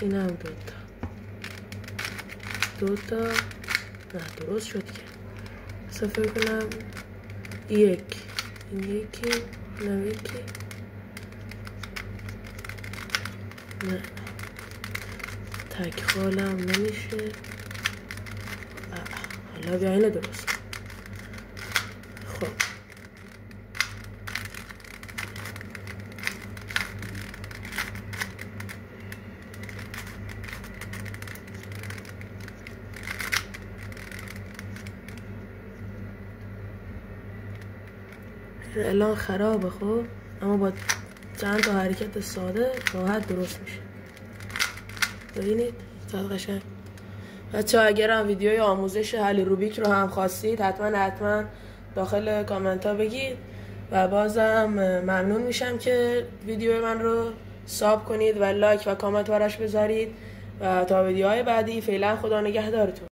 اینم دوتا نه درست شد که فکر کنم این یکی اینم یکی نه تک خالم نمیشه. حالا بیا اینو درست کن. خب الان خرابه خب، اما با چند تا حرکت ساده راحت درست میشه. ببینید چقدر قشنگ. بچه‌ها اگر هم ویدیوی آموزش حل روبیک رو هم خواستید حتما داخل کامنت ها بگید و بازم ممنون میشم که ویدیو من رو ساب کنید و لایک و کامنت براش بذارید و تا ویدیوهای بعدی فعلا خدا نگهدارتون.